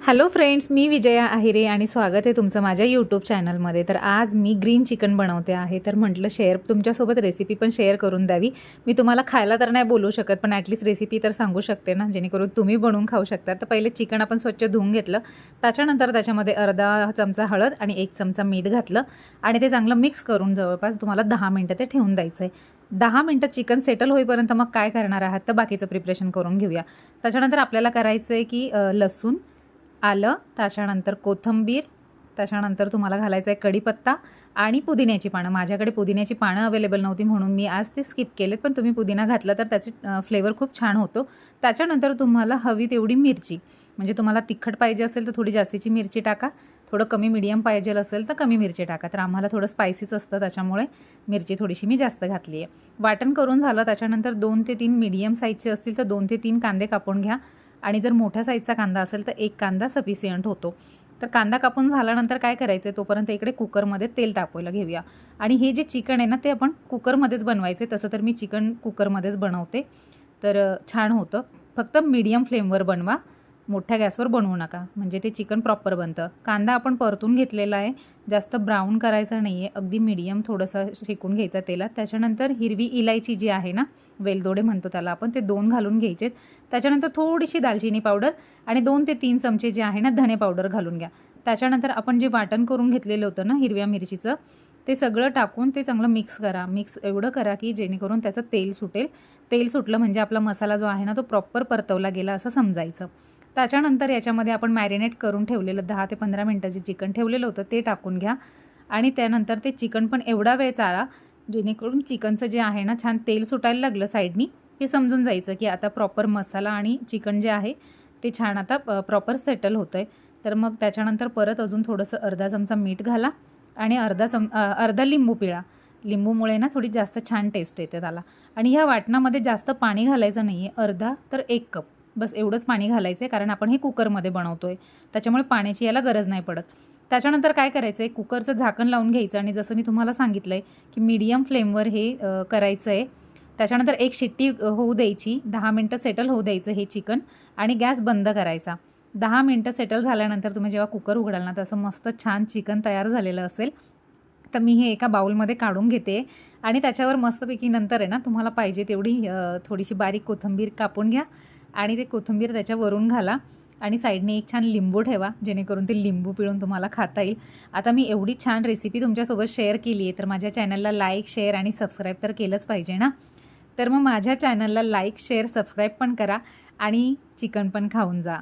Hello friends, मी विजया आहिरे आणि स्वागत आहे तुमचं माझ्या यूट्यूब चॅनलमध्ये। तर आज मी ग्रीन चिकन बनवते आहे, तर म्हटलं तुमच्यासोबत रेसिपी पण शेअर करून द्यावी। मी तुम्हाला खायला तर नाही बोलू शकत, पण ॲटलीस्ट रेसिपी तर सांगू शकते ना, जेणेकरून तुम्ही बनवून खाऊ शकता। तर पहिले चिकन आपण स्वच्छ धुवून घेतलं, त्याच्यानंतर त्याच्यामध्ये अर्धा चमचा हळद आणि 1 चमचा मीठ घातलं आणि ते चांगलं मिक्स करून जवळपास तुम्हाला 10 मिनिटं ते ठेवून द्यायचं आहे। 10 मिनिटं चिकन सेटल होईपर्यंत मग काय करणार आहात तर बाकीचं प्रिपरेशन करून घेऊया। त्याच्यानंतर आपल्याला करायचं आहे की लसूण, आलं, त्याच्यानंतर कोथिंबीर, त्याच्यानंतर तुम्हाला घालायचं आहे कढीपत्ता आणि पुदिन्याची पानं। माझ्याकडे पुदिन्याची पानं अवेलेबल नव्हती म्हणून मी आज ते स्किप केलेत, पण तुम्ही पुदिना घातला तर त्याची फ्लेवर खूप छान होतो। त्याच्यानंतर तुम्हाला हवी तेवढी मिरची, म्हणजे तुम्हाला तिखट पाहिजे असेल तर थोडी जास्तीची मिरची टाका, थोडं कमी मीडियम पाहिजे असेल तर कमी मिरची टाका। तर आम्हाला थोडं स्पायसीच असतं त्याच्यामुळे मिरची थोडीशी मी जास्त घातली आहे। वाटण करून झालं त्याच्यानंतर 2 ते 3 मीडियम साईजचे असतील तर 2 ते 3 कांदे कापून घ्या आणि जर मोठ्या साईजचा कांदा असेल तर 1 कांदा सफिशियंट होतो। तर कांदा कापून झाल्यानंतर काय करायचं आहे, तोपर्यंत इकडे कुकरमध्ये तेल तापवायला घेऊया आणि हे जे चिकन आहे ना ते आपण कुकरमध्येच बनवायचे। तसं तर मी चिकन कुकरमध्येच बनवते, तर छान होतं। फक्त मीडियम फ्लेमवर बनवा, मोठ्या गॅसवर बनवू नका, म्हणजे ते चिकन प्रॉपर बनतं। कांदा आपण परतून घेतलेला आहे, जास्त ब्राऊन करायचा नाही आहे, अगदी मीडियम थोडंसं शेकून घ्यायचा तेलात। त्याच्यानंतर हिरवी इलायची जी आहे ना, वेलदोडे म्हणतो त्याला आपण, ते 2 घालून घ्यायचे। त्याच्यानंतर थोडीशी दालचिनी पावडर आणि 2 ते 3 चमचे जे आहे ना धणे पावडर घालून घ्या। त्याच्यानंतर आपण जे वाटण करून घेतलेलं होतं ना हिरव्या मिरचीचं, ते सगळं टाकून ते चांगलं मिक्स करा। मिक्स एवढं करा की जेणेकरून त्याचं तेल सुटेल। तेल सुटलं म्हणजे आपला मसाला जो आहे ना तो प्रॉपर परतवला गेला असं समजायचं। त्याच्यानंतर याच्यामध्ये आपण मॅरिनेट करून ठेवलेलं 10 ते 15 मिनिटाचे चिकन ठेवलेलं होतं ते टाकून घ्या आणि त्यानंतर ते चिकन पण एवढा वेळ चाळा जेणेकरून चिकनचं जे आहे ना छान तेल सुटायला लागलं साईडनी, ते समजून जायचं की आता प्रॉपर मसाला आणि चिकन जे आहे ते छान आता प्रॉपर सेटल होतं आहे। तर मग त्याच्यानंतर परत अजून थोडंसं अर्धा चमचा मीठ घाला आणि अर्धा लिंबू पिळा। लिंबूमुळे ना थोडी जास्त छान टेस्ट येते त्याला। आणि ह्या वाटणामध्ये जास्त पाणी घालायचं नाही आहे, अर्धा तर 1 कप बस एवढंच पाणी घालायचं आहे, कारण आपण हे कुकरमध्ये बनवतो आहे त्याच्यामुळे पाण्याची याला गरज नाही पडत। त्याच्यानंतर काय करायचं आहे, कुकरचं झाकण लावून घ्यायचं आणि जसं मी तुम्हाला सांगितलं आहे की मीडियम फ्लेमवर हे करायचं आहे। त्याच्यानंतर 1 शिट्टी होऊ द्यायची, 10 मिनटं सेटल होऊ द्यायचं हे चिकन आणि गॅस बंद करायचा। 10 मिनटं सेटल झाल्यानंतर तुम्ही जेव्हा कुकर उघडाल ना तसं मस्त छान चिकन तयार झालेलं असेल। तर मी हे एका बाउलमध्ये काढून घेते आणि त्याच्यावर मस्तपैकी नंतर आहे ना तुम्हाला पाहिजे तेवढी थोडीशी बारीक कोथिंबीर कापून घ्या आणि ते कोथिंबीर त्याच्यावरून घाला आणि साईडने एक छान लिंबू ठेवा, जेणेकरून ते लिंबू पिळून तुम्हाला खाता येईल। आता मी एवढी छान रेसिपी तुमच्यासोबत शेअर केली आहे, तर माझ्या चॅनलला लाईक, शेअर आणि सबस्क्राईब तर केलंच पाहिजे ना। तर मग माझ्या चॅनलला लाईक, शेअर, सबस्क्राईब पण करा आणि चिकन पण खाऊन जा।